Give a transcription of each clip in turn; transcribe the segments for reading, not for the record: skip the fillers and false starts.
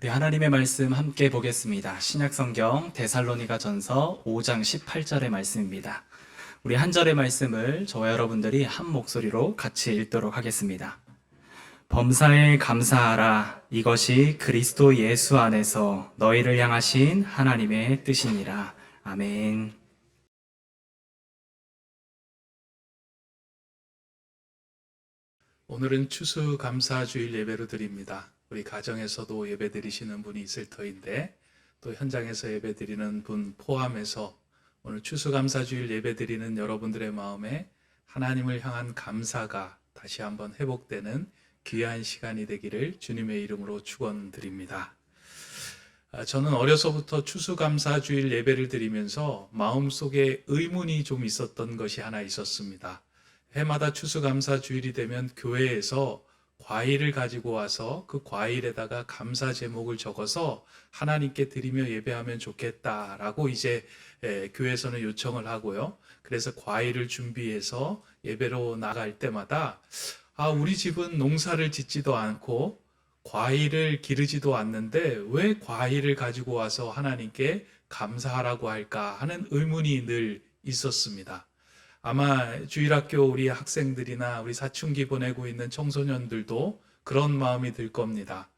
우리 하나님의 말씀 함께 보겠습니다. 신약성경 데살로니가전서 5장 18절의 말씀입니다. 우리 한 절의 말씀을 저와 여러분들이 한 목소리로 같이 읽도록 하겠습니다. 범사에 감사하라. 이것이 그리스도 예수 안에서 너희를 향하신 하나님의 뜻이니라. 아멘. 오늘은 추수감사주일 예배로 드립니다. 우리 가정에서도 예배 드리시는 분이 있을 터인데 또 현장에서 예배 드리는 분 포함해서 오늘 추수감사주일 예배 드리는 여러분들의 마음에 하나님을 향한 감사가 다시 한번 회복되는 귀한 시간이 되기를 주님의 이름으로 축원드립니다. 저는 어려서부터 추수감사주일 예배를 드리면서 마음속에 의문이 좀 있었던 것이 하나 있었습니다. 해마다 추수감사주일이 되면 교회에서 과일을 가지고 와서 그 과일에다가 감사 제목을 적어서 하나님께 드리며 예배하면 좋겠다라고 이제 교회에서는 요청을 하고요. 그래서 과일을 준비해서 예배로 나갈 때마다 우리 집은 농사를 짓지도 않고 과일을 기르지도 않는데 왜 과일을 가지고 와서 하나님께 감사하라고 할까 하는 의문이 늘 있었습니다. 아마 주일학교 우리 학생들이나 우리 사춘기 보내고 있는 청소년들도 그런 마음이 들 겁니다.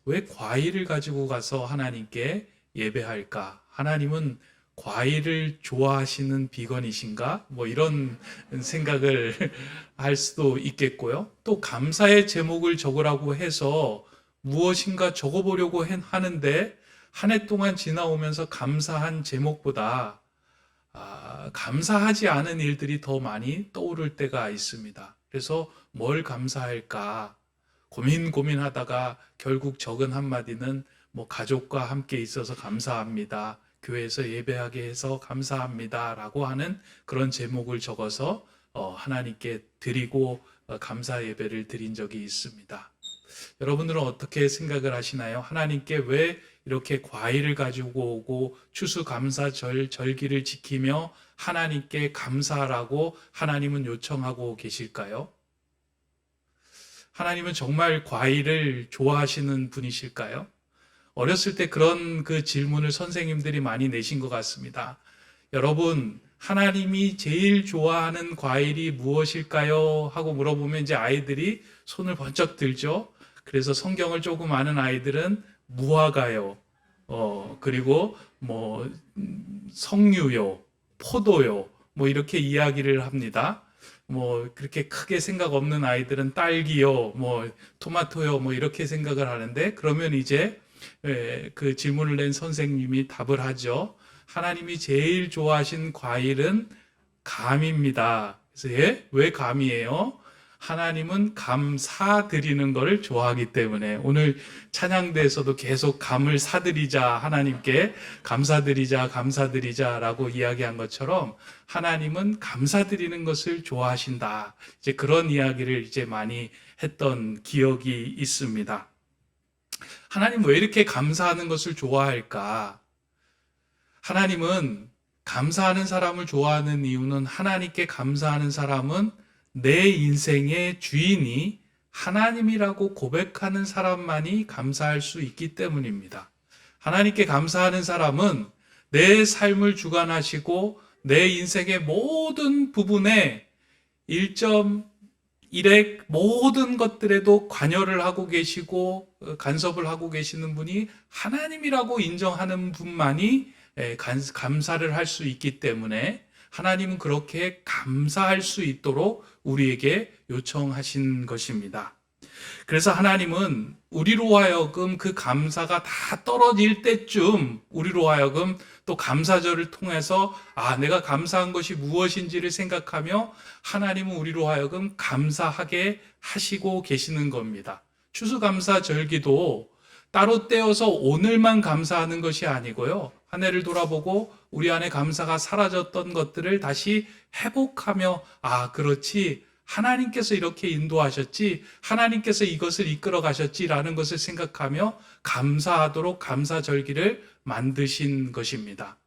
왜 과일을 가지고 가서 하나님께 예배할까? 하나님은 과일을 좋아하시는 비건이신가? 이런 생각을 할 수도 있겠고요. 또 감사의 제목을 적으라고 해서 무엇인가 적어보려고 하는데 한 해 동안 지나오면서 감사한 제목보다 감사하지 않은 일들이 더 많이 떠오를 때가 있습니다. 그래서 뭘 감사할까 고민하다가 결국 적은 한마디는 가족과 함께 있어서 감사합니다. 교회에서 예배하게 해서 감사합니다. 라고 하는 그런 제목을 적어서 하나님께 드리고 감사 예배를 드린 적이 있습니다. 여러분들은 어떻게 생각을 하시나요? 하나님께 왜 이렇게 과일을 가지고 오고 추수감사절 절기를 지키며 하나님께 감사하라고 하나님은 요청하고 계실까요? 하나님은 정말 과일을 좋아하시는 분이실까요? 어렸을 때 그런 그 질문을 선생님들이 많이 내신 것 같습니다. 여러분, 하나님이 제일 좋아하는 과일이 무엇일까요? 하고 물어보면 이제 아이들이 손을 번쩍 들죠. 그래서 성경을 조금 아는 아이들은 무화과요, 그리고 석류요, 포도요, 이렇게 이야기를 합니다. 그렇게 크게 생각 없는 아이들은 딸기요, 토마토요, 이렇게 생각을 하는데, 그러면 이제 그 질문을 낸 선생님이 답을 하죠. 하나님이 제일 좋아하신 과일은 감입니다. 그래서 왜 감이에요? 하나님은 감 사드리는 것을 좋아하기 때문에 오늘 찬양대에서도 계속 감을 사드리자, 하나님께 감사드리자 라고 이야기한 것처럼 하나님은 감사드리는 것을 좋아하신다. 이제 그런 이야기를 이제 많이 했던 기억이 있습니다. 하나님 왜 이렇게 감사하는 것을 좋아할까? 하나님은 감사하는 사람을 좋아하는 이유는 하나님께 감사하는 사람은 내 인생의 주인이 하나님이라고 고백하는 사람만이 감사할 수 있기 때문입니다. 하나님께 감사하는 사람은 내 삶을 주관하시고 내 인생의 모든 부분에 1.1의 모든 것들에도 관여를 하고 계시고 간섭을 하고 계시는 분이 하나님이라고 인정하는 분만이 감사를 할 수 있기 때문에 하나님은 그렇게 감사할 수 있도록 우리에게 요청하신 것입니다. 그래서 하나님은 우리로 하여금 그 감사가 다 떨어질 때쯤 우리로 하여금 또 감사절을 통해서 내가 감사한 것이 무엇인지를 생각하며 하나님은 우리로 하여금 감사하게 하시고 계시는 겁니다. 추수감사절기도 따로 떼어서 오늘만 감사하는 것이 아니고요. 한 해를 돌아보고 우리 안에 감사가 사라졌던 것들을 다시 회복하며 그렇지, 하나님께서 이렇게 인도하셨지, 하나님께서 이것을 이끌어 가셨지라는 것을 생각하며 감사하도록 감사절기를 만드신 것입니다.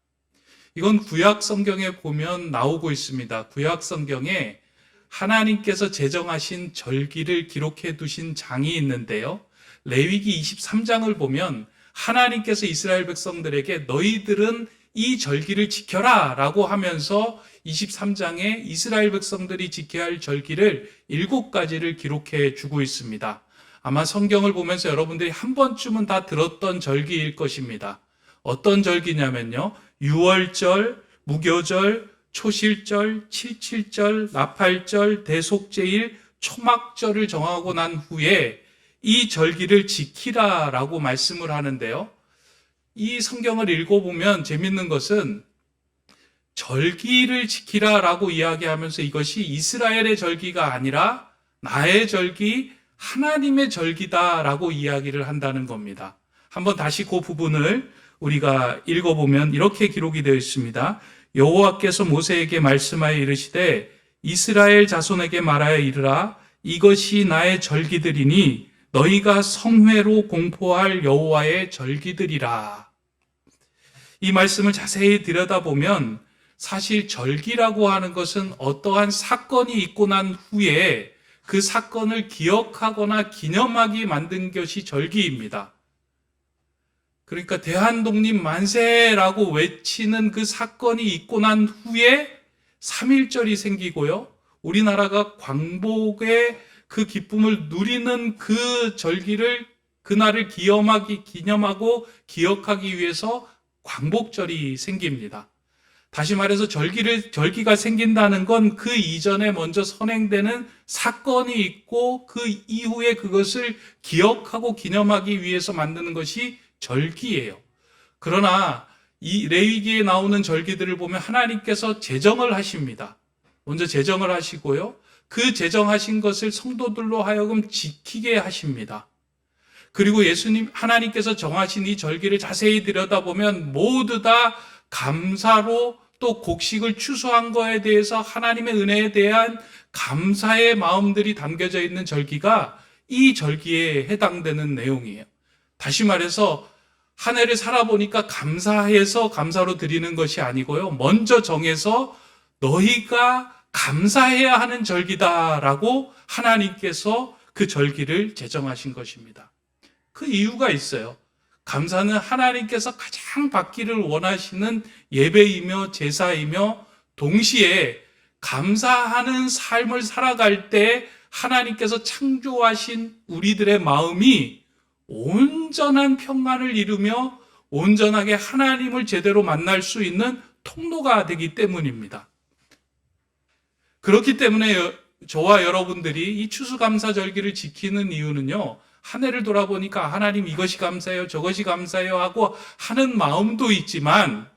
이건 구약 성경에 보면 나오고 있습니다. 구약 성경에 하나님께서 제정하신 절기를 기록해 두신 장이 있는데요. 레위기 23장을 보면 하나님께서 이스라엘 백성들에게 너희들은 이 절기를 지켜라 라고 하면서 23장에 이스라엘 백성들이 지켜야 할 절기를 7가지를 기록해 주고 있습니다. 아마 성경을 보면서 여러분들이 한 번쯤은 다 들었던 절기일 것입니다. 어떤 절기냐면요, 유월절, 무교절, 초실절, 칠칠절, 나팔절, 대속제일, 초막절을 정하고 난 후에 이 절기를 지키라라고 말씀을 하는데요. 이 성경을 읽어보면 재밌는 것은 절기를 지키라라고 이야기하면서 이것이 이스라엘의 절기가 아니라 나의 절기, 하나님의 절기다라고 이야기를 한다는 겁니다. 한번 다시 그 부분을 우리가 읽어보면 이렇게 기록이 되어 있습니다. 여호와께서 모세에게 말씀하여 이르시되 이스라엘 자손에게 말하여 이르라 이것이 나의 절기들이니 너희가 성회로 공포할 여호와의 절기들이라. 이 말씀을 자세히 들여다보면 사실 절기라고 하는 것은 어떠한 사건이 있고 난 후에 그 사건을 기억하거나 기념하게 만든 것이 절기입니다. 그러니까 대한독립 만세라고 외치는 그 사건이 있고 난 후에 3.1절이 생기고요. 우리나라가 광복의 그 기쁨을 누리는 그 절기를, 그날을 기념하고 기억하기 위해서 광복절이 생깁니다. 다시 말해서 절기가 생긴다는 건 그 이전에 먼저 선행되는 사건이 있고 그 이후에 그것을 기억하고 기념하기 위해서 만드는 것이 절기예요. 그러나 이 레위기에 나오는 절기들을 보면 하나님께서 제정을 하십니다. 먼저 제정을 하시고요. 그 제정하신 것을 성도들로 하여금 지키게 하십니다. 그리고 하나님께서 정하신 이 절기를 자세히 들여다보면 모두 다 감사로 또 곡식을 추수한 거에 대해서 하나님의 은혜에 대한 감사의 마음들이 담겨져 있는 절기가 이 절기에 해당되는 내용이에요. 다시 말해서 한 해를 살아보니까 감사해서 감사로 드리는 것이 아니고요. 먼저 정해서 너희가 감사해야 하는 절기다라고 하나님께서 그 절기를 제정하신 것입니다. 그 이유가 있어요. 감사는 하나님께서 가장 받기를 원하시는 예배이며 제사이며 동시에 감사하는 삶을 살아갈 때 하나님께서 창조하신 우리들의 마음이 온전한 평안을 이루며 온전하게 하나님을 제대로 만날 수 있는 통로가 되기 때문입니다. 그렇기 때문에 저와 여러분들이 이 추수감사절기를 지키는 이유는요, 한 해를 돌아보니까 하나님 이것이 감사해요, 저것이 감사해요 하고 하는 마음도 있지만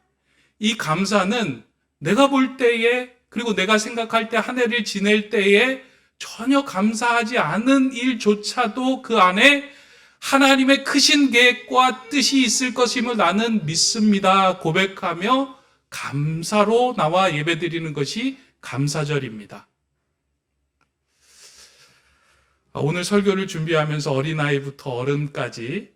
이 감사는 내가 볼 때에 그리고 내가 생각할 때 한 해를 지낼 때에 전혀 감사하지 않은 일조차도 그 안에 하나님의 크신 계획과 뜻이 있을 것임을 나는 믿습니다 고백하며 감사로 나와 예배드리는 것이 감사절입니다. 오늘 설교를 준비하면서 어린아이부터 어른까지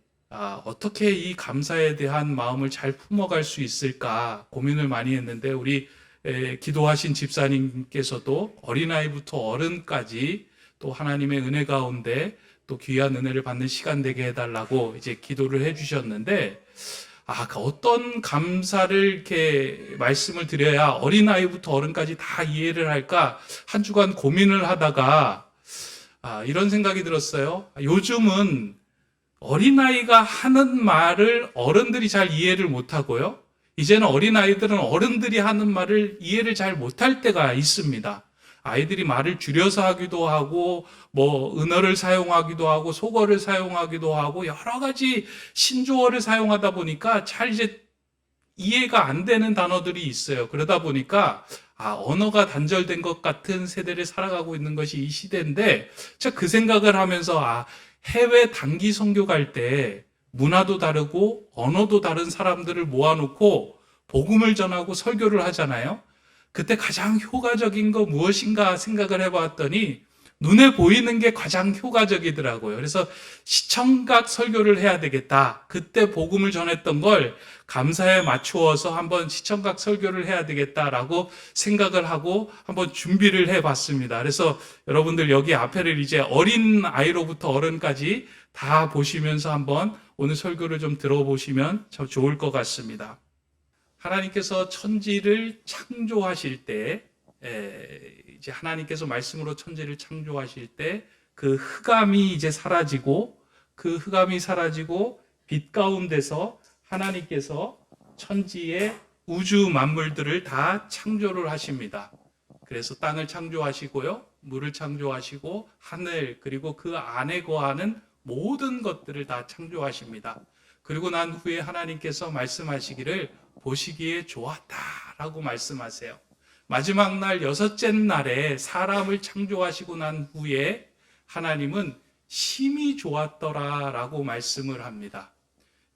어떻게 이 감사에 대한 마음을 잘 품어갈 수 있을까 고민을 많이 했는데 우리 기도하신 집사님께서도 어린아이부터 어른까지 또 하나님의 은혜 가운데 또 귀한 은혜를 받는 시간 되게 해달라고 이제 기도를 해주셨는데 어떤 감사를 이렇게 말씀을 드려야 어린아이부터 어른까지 다 이해를 할까 한 주간 고민을 하다가 이런 생각이 들었어요. 요즘은 어린아이가 하는 말을 어른들이 잘 이해를 못하고요. 이제는 어린아이들은 어른들이 하는 말을 이해를 잘 못할 때가 있습니다. 아이들이 말을 줄여서 하기도 하고 은어를 사용하기도 하고 속어를 사용하기도 하고 여러 가지 신조어를 사용하다 보니까 잘 이제 이해가 안 되는 단어들이 있어요. 그러다 보니까 언어가 단절된 것 같은 세대를 살아가고 있는 것이 이 시대인데 제가 그 생각을 하면서 해외 단기 선교 갈 때 문화도 다르고 언어도 다른 사람들을 모아놓고 복음을 전하고 설교를 하잖아요. 그때 가장 효과적인 거 무엇인가 생각을 해봤더니 눈에 보이는 게 가장 효과적이더라고요. 그래서 시청각 설교를 해야 되겠다. 그때 복음을 전했던 걸 감사에 맞추어서 한번 시청각 설교를 해야 되겠다라고 생각을 하고 한번 준비를 해봤습니다. 그래서 여러분들 여기 앞에를 이제 어린 아이로부터 어른까지 다 보시면서 한번 오늘 설교를 좀 들어보시면 참 좋을 것 같습니다. 하나님께서 천지를 창조하실 때, 이제 하나님께서 말씀으로 천지를 창조하실 때 그 흑암이 이제 사라지고, 그 흑암이 사라지고 빛 가운데서 하나님께서 천지의 우주 만물들을 다 창조를 하십니다. 그래서 땅을 창조하시고요, 물을 창조하시고, 하늘, 그리고 그 안에 거하는 모든 것들을 다 창조하십니다. 그리고 난 후에 하나님께서 말씀하시기를 보시기에 좋았다라고 말씀하세요. 마지막 날 여섯째 날에 사람을 창조하시고 난 후에 하나님은 심히 좋았더라라고 말씀을 합니다.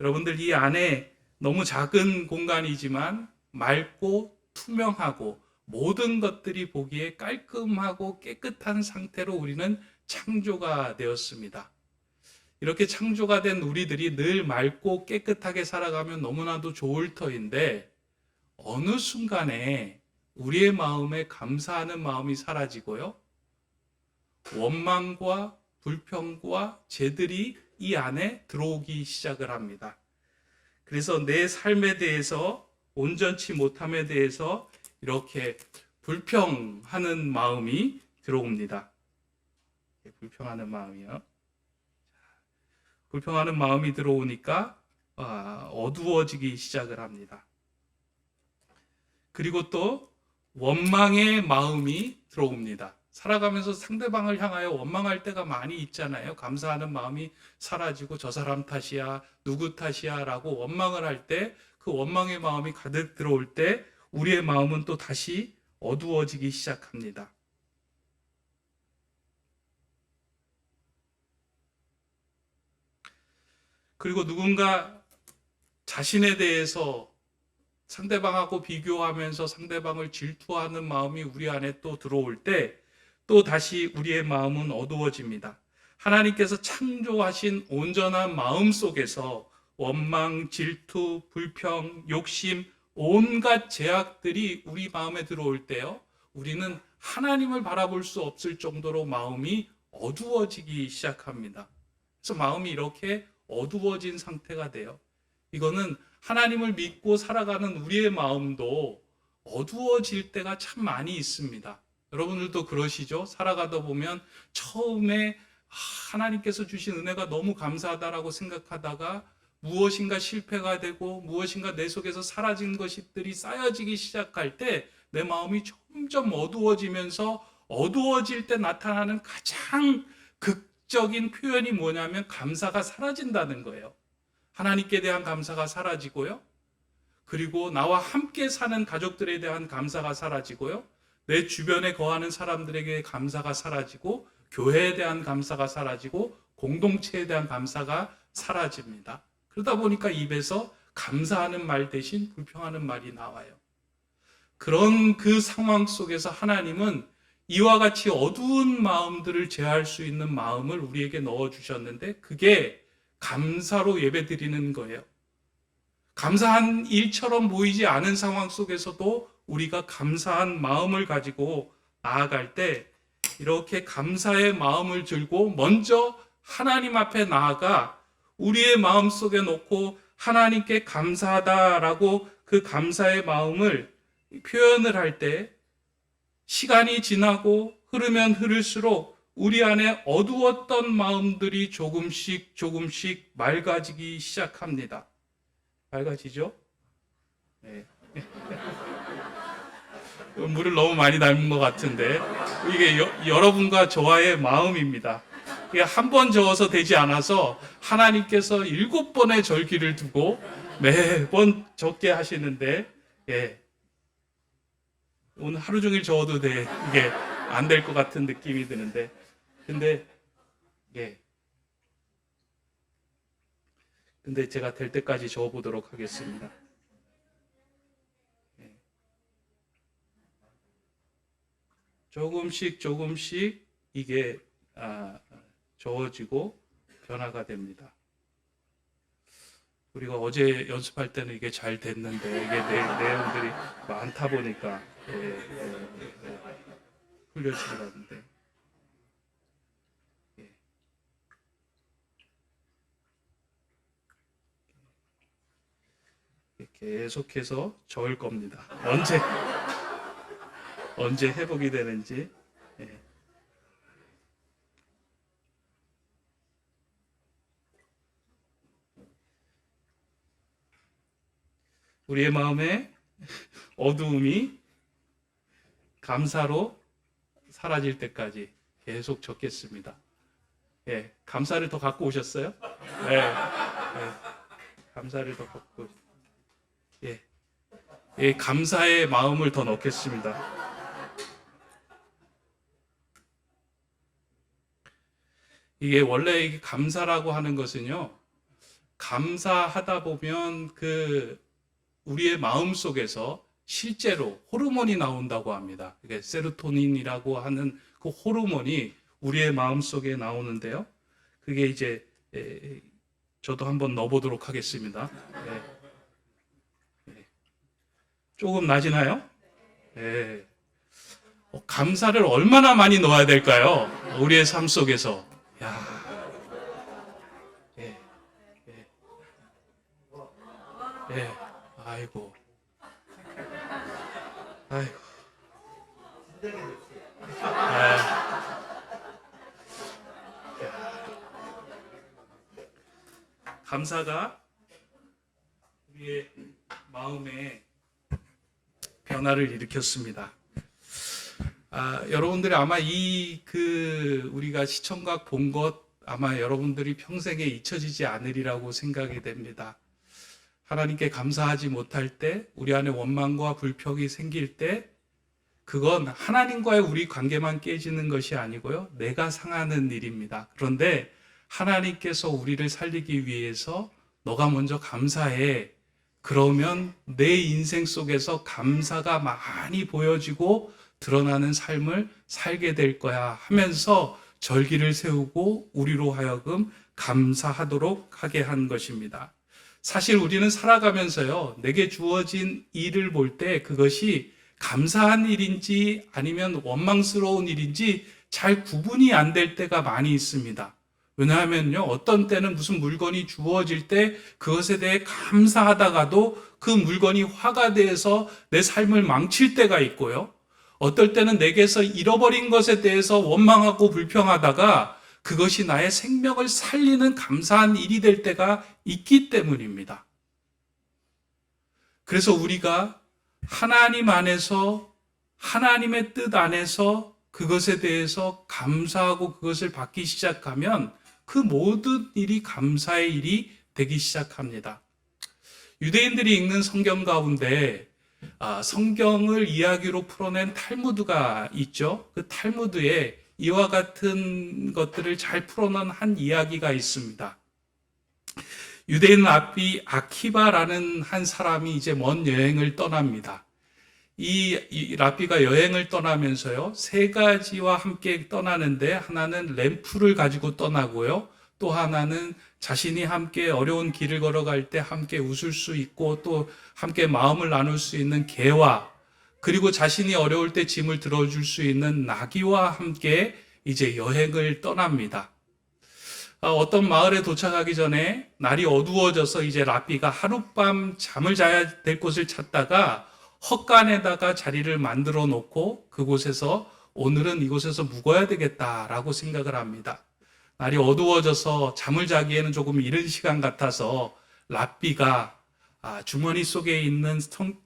여러분들, 이 안에 너무 작은 공간이지만 맑고 투명하고 모든 것들이 보기에 깔끔하고 깨끗한 상태로 우리는 창조가 되었습니다. 이렇게 창조가 된 우리들이 늘 맑고 깨끗하게 살아가면 너무나도 좋을 터인데, 어느 순간에 우리의 마음에 감사하는 마음이 사라지고요, 원망과 불평과 죄들이 이 안에 들어오기 시작을 합니다. 그래서 내 삶에 대해서, 온전치 못함에 대해서 이렇게 불평하는 마음이 들어옵니다. 불평하는 마음이요. 불평하는 마음이 들어오니까 어두워지기 시작을 합니다. 그리고 또 원망의 마음이 들어옵니다. 살아가면서 상대방을 향하여 원망할 때가 많이 있잖아요. 감사하는 마음이 사라지고 저 사람 탓이야, 누구 탓이야 라고 원망을 할 때, 그 원망의 마음이 가득 들어올 때 우리의 마음은 또 다시 어두워지기 시작합니다. 그리고 누군가 자신에 대해서 상대방하고 비교하면서 상대방을 질투하는 마음이 우리 안에 또 들어올 때 또 다시 우리의 마음은 어두워집니다. 하나님께서 창조하신 온전한 마음 속에서 원망, 질투, 불평, 욕심, 온갖 죄악들이 우리 마음에 들어올 때요, 우리는 하나님을 바라볼 수 없을 정도로 마음이 어두워지기 시작합니다. 그래서 마음이 이렇게 어두워진 상태가 돼요. 이거는 하나님을 믿고 살아가는 우리의 마음도 어두워질 때가 참 많이 있습니다. 여러분들도 그러시죠? 살아가다 보면 처음에 하나님께서 주신 은혜가 너무 감사하다라고 생각하다가 무엇인가 실패가 되고 무엇인가 내 속에서 사라진 것들이 쌓여지기 시작할 때 내 마음이 점점 어두워지면서, 어두워질 때 나타나는 가장 극적인 표현이 뭐냐면 감사가 사라진다는 거예요. 하나님께 대한 감사가 사라지고요, 그리고 나와 함께 사는 가족들에 대한 감사가 사라지고요, 내 주변에 거하는 사람들에게 감사가 사라지고, 교회에 대한 감사가 사라지고, 공동체에 대한 감사가 사라집니다. 그러다 보니까 입에서 감사하는 말 대신 불평하는 말이 나와요. 그런 그 상황 속에서 하나님은 이와 같이 어두운 마음들을 제어할 수 있는 마음을 우리에게 넣어주셨는데, 그게 감사로 예배드리는 거예요. 감사한 일처럼 보이지 않은 상황 속에서도 우리가 감사한 마음을 가지고 나아갈 때, 이렇게 감사의 마음을 들고 먼저 하나님 앞에 나아가 우리의 마음 속에 놓고 하나님께 감사하다라고 그 감사의 마음을 표현을 할 때, 시간이 지나고 흐르면 흐를수록 우리 안에 어두웠던 마음들이 조금씩 맑아지기 시작합니다. 맑아지죠? 네. 물을 너무 많이 담은 것 같은데, 이게 여러분과 저와의 마음입니다. 이게 한 번 저어서 되지 않아서 하나님께서 7번의 절기를 두고 매번 적게 하시는데, 오늘 하루 종일 저어도 이게 안 될 것 같은 느낌이 드는데, 근데 제가 될 때까지 저어보도록 하겠습니다. 조금씩 이게 저어지고 변화가 됩니다. 우리가 어제 연습할 때는 이게 잘 됐는데, 이게 내용들이 많다 보니까 흘려지더라는데, 계속해서 저을 겁니다. 언제 회복이 되는지. 예. 우리의 마음에 어두움이 감사로 사라질 때까지 계속 적겠습니다. 예, 감사를 더 갖고 오셨어요? 예, 예, 감사를 더 갖고, 예, 예, 감사의 마음을 더 넣겠습니다. 이게 원래 이게 감사라고 하는 것은요, 감사하다 보면 우리의 마음 속에서 실제로 호르몬이 나온다고 합니다. 이게 세로토닌이라고 하는 그 호르몬이 우리의 마음 속에 나오는데요. 그게 이제 저도 한번 넣어보도록 하겠습니다. 조금 나지나요? 예. 감사를 얼마나 많이 넣어야 될까요? 우리의 삶 속에서. 야. 예. 예. 예. 아이고. 아이고. 감사가 우리의 마음에 변화를 일으켰습니다. 여러분들이 아마 우리가 시청각 본 것 아마 여러분들이 평생에 잊혀지지 않으리라고 생각이 됩니다. 하나님께 감사하지 못할 때, 우리 안에 원망과 불평이 생길 때, 그건 하나님과의 우리 관계만 깨지는 것이 아니고요, 내가 상하는 일입니다. 그런데 하나님께서 우리를 살리기 위해서 너가 먼저 감사해. 그러면 내 인생 속에서 감사가 많이 보여지고 드러나는 삶을 살게 될 거야 하면서 절기를 세우고 우리로 하여금 감사하도록 하게 한 것입니다. 사실 우리는 살아가면서요, 내게 주어진 일을 볼 때 그것이 감사한 일인지 아니면 원망스러운 일인지 잘 구분이 안 될 때가 많이 있습니다. 왜냐하면요, 어떤 때는 무슨 물건이 주어질 때 그것에 대해 감사하다가도 그 물건이 화가 돼서 내 삶을 망칠 때가 있고요. 어떨 때는 내게서 잃어버린 것에 대해서 원망하고 불평하다가 그것이 나의 생명을 살리는 감사한 일이 될 때가 있기 때문입니다. 그래서 우리가 하나님 안에서, 하나님의 뜻 안에서 그것에 대해서 감사하고 그것을 받기 시작하면 그 모든 일이 감사의 일이 되기 시작합니다. 유대인들이 읽는 성경 가운데 성경을 이야기로 풀어낸 탈무드가 있죠. 그 탈무드에 이와 같은 것들을 잘 풀어놓은 한 이야기가 있습니다. 유대인 랍비 아키바라는 한 사람이 이제 먼 여행을 떠납니다. 이 랍비가 여행을 떠나면서요, 세 가지와 함께 떠나는데, 하나는 램프를 가지고 떠나고요, 또 하나는 자신이 함께 어려운 길을 걸어갈 때 함께 웃을 수 있고 또 함께 마음을 나눌 수 있는 개와, 그리고 자신이 어려울 때 짐을 들어줄 수 있는 나귀와 함께 이제 여행을 떠납니다. 어떤 마을에 도착하기 전에 날이 어두워져서 이제 랍비가 하룻밤 잠을 자야 될 곳을 찾다가 헛간에다가 자리를 만들어 놓고 그곳에서 오늘은 이곳에서 묵어야 되겠다라고 생각을 합니다. 날이 어두워져서 잠을 자기에는 조금 이른 시간 같아서 랍비가 주머니 속에 있는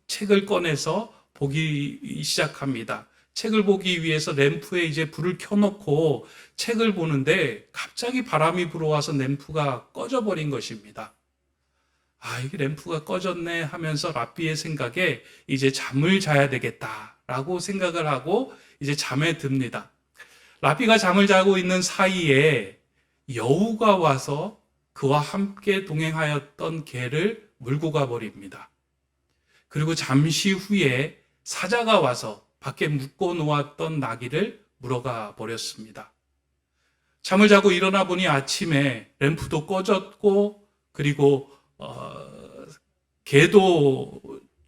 책을 꺼내서 보기 시작합니다. 책을 보기 위해서 램프에 이제 불을 켜놓고 책을 보는데 갑자기 바람이 불어와서 램프가 꺼져버린 것입니다. 이게 램프가 꺼졌네 하면서 랍비의 생각에 이제 잠을 자야 되겠다라고 생각을 하고 이제 잠에 듭니다. 랍비가 잠을 자고 있는 사이에 여우가 와서 그와 함께 동행하였던 개를 물고 가버립니다. 그리고 잠시 후에 사자가 와서 밖에 묶어 놓았던 나귀를 물어가 버렸습니다. 잠을 자고 일어나 보니 아침에 램프도 꺼졌고, 그리고 개도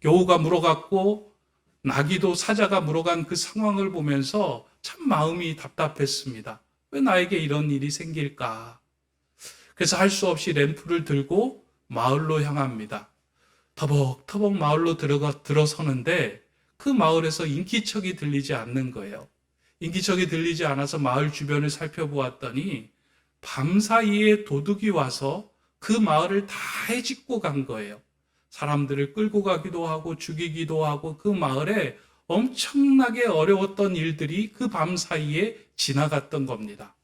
여우가 물어갔고 나귀도 사자가 물어간 그 상황을 보면서 참 마음이 답답했습니다. 왜 나에게 이런 일이 생길까? 그래서 할 수 없이 램프를 들고 마을로 향합니다. 터벅터벅 마을로 들어서는데 그 마을에서 인기척이 들리지 않는 거예요. 인기척이 들리지 않아서 마을 주변을 살펴보았더니 밤사이에 도둑이 와서 그 마을을 다 헤집고 간 거예요. 사람들을 끌고 가기도 하고 죽이기도 하고 그 마을에 엄청나게 어려웠던 일들이 그 밤사이에 지나갔던 겁니다.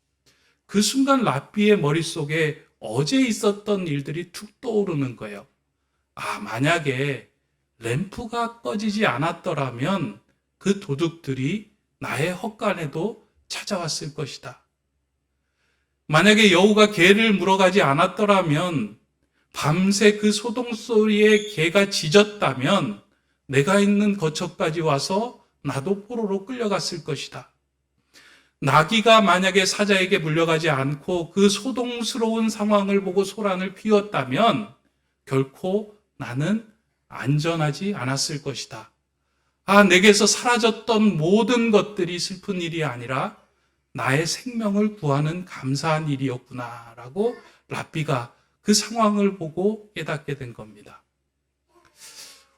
그 순간 랍비의 머릿속에 어제 있었던 일들이 툭 떠오르는 거예요. 만약에 램프가 꺼지지 않았더라면 그 도둑들이 나의 헛간에도 찾아왔을 것이다. 만약에 여우가 개를 물어가지 않았더라면 밤새 그 소동 소리에 개가 짖었다면 내가 있는 거처까지 와서 나도 포로로 끌려갔을 것이다. 나귀가 만약에 사자에게 물려가지 않고 그 소동스러운 상황을 보고 소란을 피웠다면 결코 나는 안전하지 않았을 것이다. 내게서 사라졌던 모든 것들이 슬픈 일이 아니라 나의 생명을 구하는 감사한 일이었구나 라고 랍비가 그 상황을 보고 깨닫게 된 겁니다.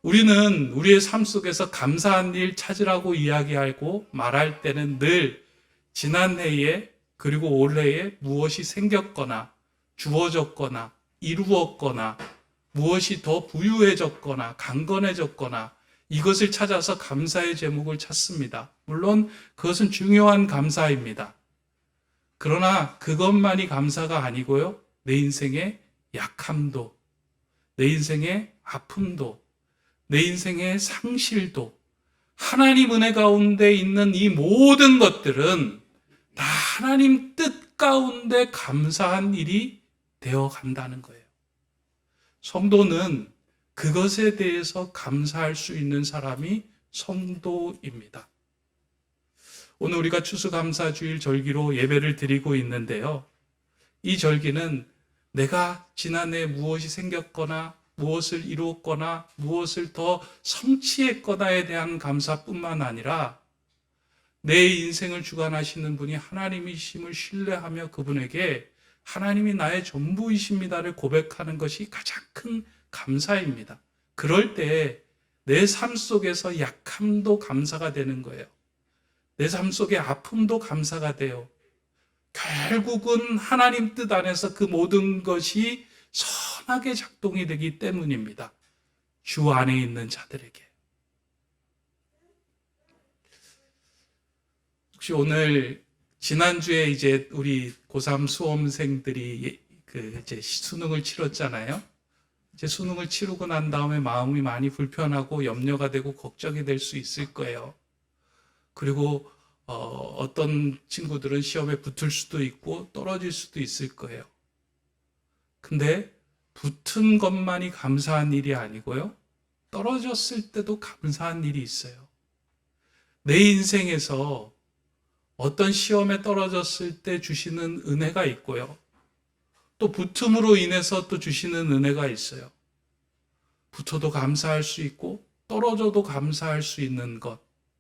우리는 우리의 삶 속에서 감사한 일 찾으라고 이야기하고 말할 때는 늘 지난해에 그리고 올해에 무엇이 생겼거나 주어졌거나 이루었거나 무엇이 더 부유해졌거나 강건해졌거나 이것을 찾아서 감사의 제목을 찾습니다. 물론 그것은 중요한 감사입니다. 그러나 그것만이 감사가 아니고요. 내 인생의 약함도, 내 인생의 아픔도, 내 인생의 상실도, 하나님 은혜 가운데 있는 이 모든 것들은 다 하나님 뜻 가운데 감사한 일이 되어 간다는 거예요. 성도는 그것에 대해서 감사할 수 있는 사람이 성도입니다. 오늘 우리가 추수감사주일 절기로 예배를 드리고 있는데요. 이 절기는 내가 지난해 무엇이 생겼거나 무엇을 이루었거나 무엇을 더 성취했거나에 대한 감사뿐만 아니라 내 인생을 주관하시는 분이 하나님이심을 신뢰하며 그분에게 하나님이 나의 전부이십니다를 고백하는 것이 가장 큰 감사입니다. 그럴 때 내 삶 속에서 약함도 감사가 되는 거예요. 내 삶 속의 아픔도 감사가 돼요. 결국은 하나님 뜻 안에서 그 모든 것이 선하게 작동이 되기 때문입니다. 주 안에 있는 자들에게. 혹시 오늘 지난주에 이제 우리 고3 수험생들이 이제 수능을 치렀잖아요. 이제 수능을 치르고 난 다음에 마음이 많이 불편하고 염려가 되고 걱정이 될 수 있을 거예요. 그리고 어떤 친구들은 시험에 붙을 수도 있고 떨어질 수도 있을 거예요. 근데 붙은 것만이 감사한 일이 아니고요. 떨어졌을 때도 감사한 일이 있어요. 내 인생에서 어떤 시험에 떨어졌을 때 주시는 은혜가 있고요. 또 붙음으로 인해서 또 주시는 은혜가 있어요. 붙어도 감사할 수 있고 떨어져도 감사할 수 있는 것.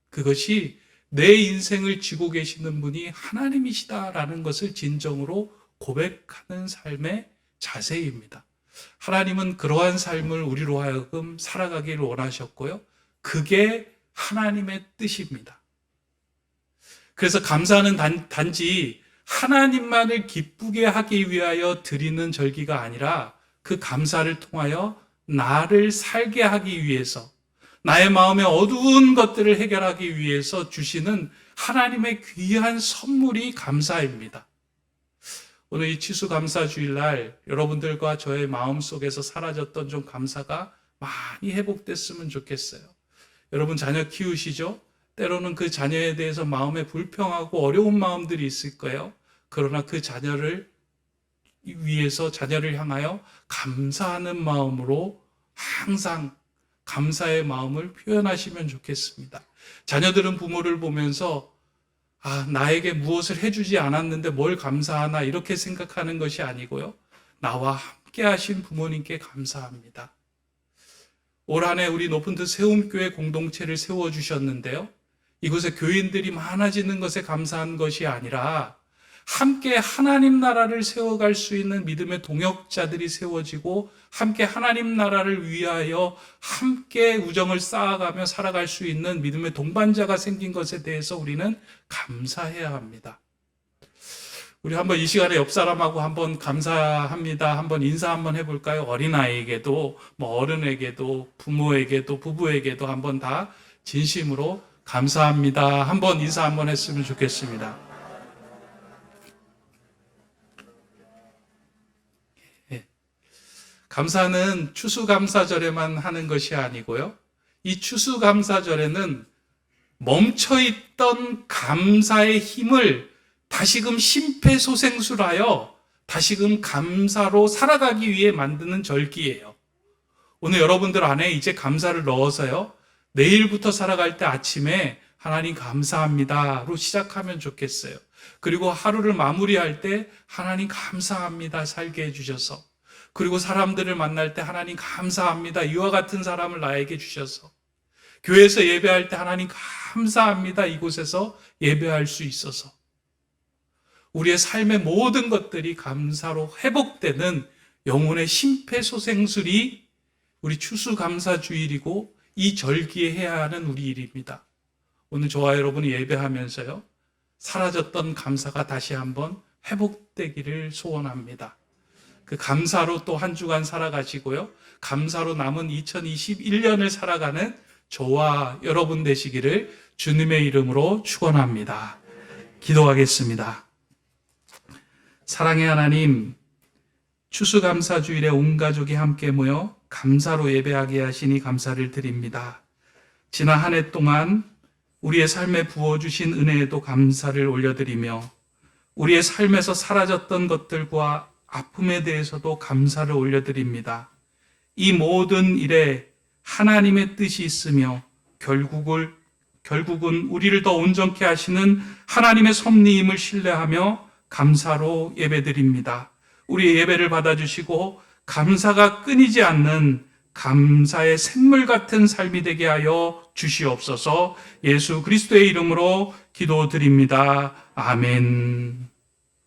그것이 내 인생을 지고 계시는 분이 하나님이시다라는 것을 진정으로 고백하는 삶의 자세입니다. 하나님은 그러한 삶을 우리로 하여금 살아가기를 원하셨고요. 그게 하나님의 뜻입니다. 그래서 감사는 단지 하나님만을 기쁘게 하기 위하여 드리는 절기가 아니라 그 감사를 통하여 나를 살게 하기 위해서 나의 마음의 어두운 것들을 해결하기 위해서 주시는 하나님의 귀한 선물이 감사입니다. 오늘 이 추수감사주일날 여러분들과 저의 마음속에서 사라졌던 좀 감사가 많이 회복됐으면 좋겠어요. 여러분 자녀 키우시죠? 때로는 그 자녀에 대해서 마음에 불평하고 어려운 마음들이 있을 거예요. 그러나 그 자녀를 위해서 자녀를 향하여 감사하는 마음으로 항상 감사의 마음을 표현하시면 좋겠습니다. 자녀들은 부모를 보면서 나에게 무엇을 해주지 않았는데 뭘 감사하나 이렇게 생각하는 것이 아니고요. 나와 함께 하신 부모님께 감사합니다. 올 한 해 우리 높은 듯 세움교회 공동체를 세워주셨는데요. 이곳에 교인들이 많아지는 것에 감사한 것이 아니라 함께 하나님 나라를 세워갈 수 있는 믿음의 동역자들이 세워지고 함께 하나님 나라를 위하여 함께 우정을 쌓아가며 살아갈 수 있는 믿음의 동반자가 생긴 것에 대해서 우리는 감사해야 합니다. 우리 한번 이 시간에 옆 사람하고 한번 감사합니다. 한번 인사 한번 해볼까요? 어린아이에게도, 어른에게도, 부모에게도, 부부에게도 한번 다 진심으로 감사합니다. 한번 인사 한번 했으면 좋겠습니다. 예. 감사는 추수감사절에만 하는 것이 아니고요. 이 추수감사절에는 멈춰있던 감사의 힘을 다시금 심폐소생술하여 다시금 감사로 살아가기 위해 만드는 절기예요. 오늘 여러분들 안에 이제 감사를 넣어서요. 내일부터 살아갈 때 아침에 하나님 감사합니다로 시작하면 좋겠어요. 그리고 하루를 마무리할 때 하나님 감사합니다 살게 해주셔서, 그리고 사람들을 만날 때 하나님 감사합니다 이와 같은 사람을 나에게 주셔서, 교회에서 예배할 때 하나님 감사합니다 이곳에서 예배할 수 있어서, 우리의 삶의 모든 것들이 감사로 회복되는 영혼의 심폐소생술이 우리 추수감사주일이고 이 절기에 해야 하는 우리 일입니다. 오늘 저와 여러분이 예배하면서요, 사라졌던 감사가 다시 한번 회복되기를 소원합니다. 그 감사로 또 한 주간 살아가시고요, 감사로 남은 2021년을 살아가는 저와 여러분 되시기를 주님의 이름으로 축원합니다. 기도하겠습니다. 사랑의 하나님, 추수감사주일에 온 가족이 함께 모여 감사로 예배하게 하시니 감사를 드립니다. 지난 한 해 동안 우리의 삶에 부어주신 은혜에도 감사를 올려드리며 우리의 삶에서 사라졌던 것들과 아픔에 대해서도 감사를 올려드립니다. 이 모든 일에 하나님의 뜻이 있으며 결국은 우리를 더 온전케 하시는 하나님의 섭리임을 신뢰하며 감사로 예배드립니다. 우리의 예배를 받아주시고 감사가 끊이지 않는 감사의 샘물 같은 삶이 되게 하여 주시옵소서. 예수 그리스도의 이름으로 기도드립니다. 아멘.